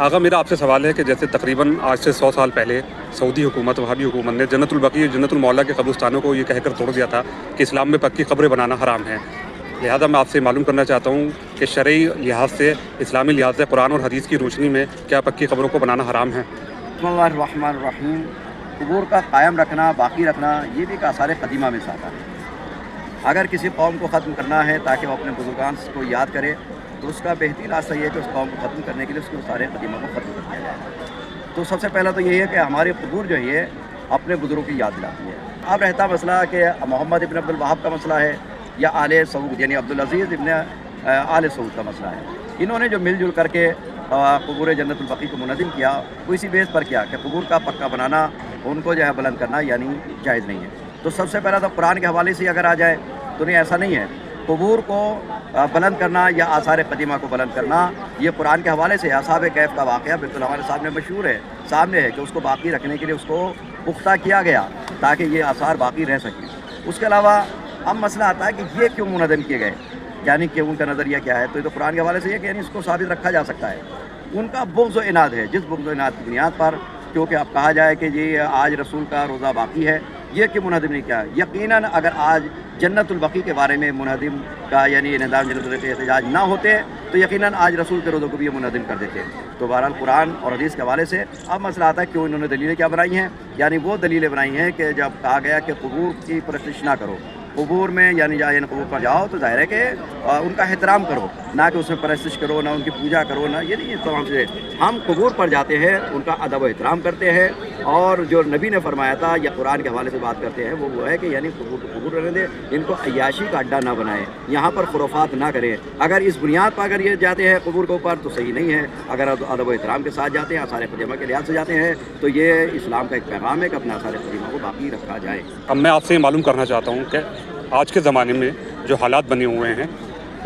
آغا میرا آپ سے سوال ہے کہ جیسے تقریباً آج سے 100 سال پہلے سعودی حکومت وہابی حکومت نے جنت البقیع جنت المعلا کے قبرستانوں کو یہ کہہ کر توڑ دیا تھا کہ اسلام میں پکی قبریں بنانا حرام ہے. لہٰذا میں آپ سے معلوم کرنا چاہتا ہوں کہ شرعی لحاظ سے اسلامی لحاظ سے قرآن اور حدیث کی روشنی میں کیا پکی قبروں کو بنانا حرام ہے؟ بسم اللہ الرحمن الرحیم. قبور کا قائم رکھنا، باقی رکھنا، یہ بھی ایک آثار قدیمہ میں سے آتا ہے. اگر کسی قوم کو ختم کرنا ہے تاکہ وہ اپنے بزرگان کو یاد کرے تو اس کا بہترین راستہ یہ ہے کہ اس قوم کو ختم کرنے کے لیے اس کے آثار قدیمہ کو ختم کر دیا جائے. تو سب سے پہلا تو یہی ہے کہ ہماری قبور جو ہے اپنے بزرگوں کی یاد دلاتی ہے. اب رہتا مسئلہ کہ محمد ابن عبد الوہاب کا مسئلہ ہے یا آل سعود یعنی عبدالعزیز ابن آل سعود کا مسئلہ ہے. انہوں نے جو مل جل کر کے قبور جنت البقیع کو منظم کیا وہ اسی بیس پر کیا کہ قبور کا پکا بنانا، ان کو جو ہے بلند کرنا یعنی جائز نہیں ہے. تو سب سے پہلا تو قرآن کے حوالے سے اگر آ جائے تو نہیں، ایسا نہیں ہے. قبور کو بلند کرنا یا آثار قدیمہ کو بلند کرنا یہ قرآن کے حوالے سے اصحاب کہف کا واقعہ بالکل ہمارے سامنے مشہور ہے، سامنے ہے کہ اس کو باقی رکھنے کے لیے اس کو پختہ کیا گیا تاکہ یہ آثار باقی رہ سکیں. اس کے علاوہ اب مسئلہ آتا ہے کہ یہ کیوں منظم کیے گئے، یعنی کہ ان کا نظریہ کیا ہے. تو یہ تو قرآن کے حوالے سے یہ کہ یعنی اس کو ثابت رکھا جا سکتا ہے. ان کا بغض و عناد ہے، جس بغض و عناد کی بنیاد پر کیونکہ اب کہا جائے کہ یہ آج رسول کا روزہ باقی ہے، یہ کہ منہدم نہیں کیا. یقیناً اگر آج جنت البقیع کے بارے میں منہدم کا یعنی نظام جنت البقیع احتجاج نہ ہوتے تو یقیناً آج رسول کے روزوں کو بھی یہ منہدم کر دیتے. تو بہرحال قرآن اور حدیث کے حوالے سے اب مسئلہ آتا ہے کیوں انہوں نے دلیلیں کیا بنائی ہیں. یعنی وہ دلیلیں بنائی ہیں کہ جب کہا گیا کہ قبور کی پرستش نہ کرو، قبور میں یعنی قبور پر جاؤ تو ظاہر ہے کہ ان کا احترام کرو، نہ کہ اس میں پرستش کرو، نہ ان کی پوجا کرو، نہ یہ نہیں. تمام سے ہم قبور پر جاتے ہیں، ان کا ادب و احترام کرتے ہیں، اور جو نبی نے فرمایا تھا یا قرآن کے حوالے سے بات کرتے ہیں وہ ہے کہ یعنی قبور رہنے دیں، ان کو عیاشی کا اڈا نہ بنائیں، یہاں پر خرافات نہ کریں. اگر اس بنیاد پر اگر یہ جاتے ہیں قبور کے اوپر تو صحیح نہیں ہے. اگر ادب و احترام کے ساتھ جاتے ہیں، آثار قدیمہ کے لحاظ سے جاتے ہیں تو یہ اسلام کا ایک پیغام ہے کہ اپنے آثار قدیمہ کو باقی رکھا جائے. اب میں آپ سے یہ معلوم کرنا چاہتا ہوں کہ آج کے زمانے میں جو حالات بنے ہوئے ہیں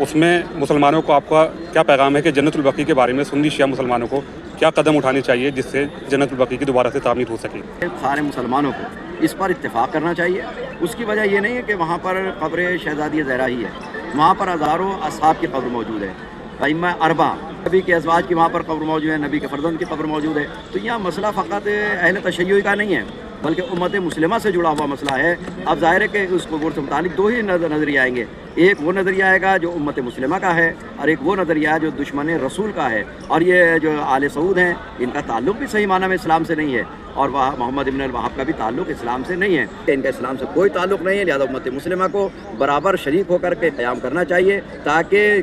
اس میں مسلمانوں کو آپ کا کیا پیغام ہے کہ جنت البقیع کے بارے میں سنی شیعہ مسلمانوں کو کیا قدم اٹھانے چاہیے جس سے جنت البقیع کی دوبارہ سے تعمیر ہو سکے؟ سارے مسلمانوں کو اس پر اتفاق کرنا چاہیے. اس کی وجہ یہ نہیں ہے کہ وہاں پر قبر شہزادی زہرا ہی ہے، وہاں پر ہزاروں اصحاب کی قبر موجود ہے، ائمہ اربعہ نبی کے ازواج کی وہاں پر قبر موجود ہے، نبی کے فرزند کی قبر موجود ہے. تو یہ مسئلہ فقط اہل تشیع کا نہیں ہے بلکہ امت مسلمہ سے جڑا ہوا مسئلہ ہے. اب ظاہر ہے کہ اس قبور سے متعلق دو ہی نظریے آئیں گے. ایک وہ نظریہ آئے گا جو امت مسلمہ کا ہے، اور ایک وہ نظریہ ہے جو دشمن رسول کا ہے. اور یہ جو آل سعود ہیں ان کا تعلق بھی صحیح معنی میں اسلام سے نہیں ہے، اور محمد ابن الوہاب کا بھی تعلق اسلام سے نہیں ہے. ان کا اسلام سے کوئی تعلق نہیں ہے. لہذا امت مسلمہ کو برابر شریک ہو کر کے قیام کرنا چاہیے تاکہ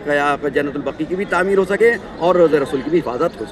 جنت البقیع کی بھی تعمیر ہو سکے اور روضہ رسول کی بھی حفاظت ہو سکے.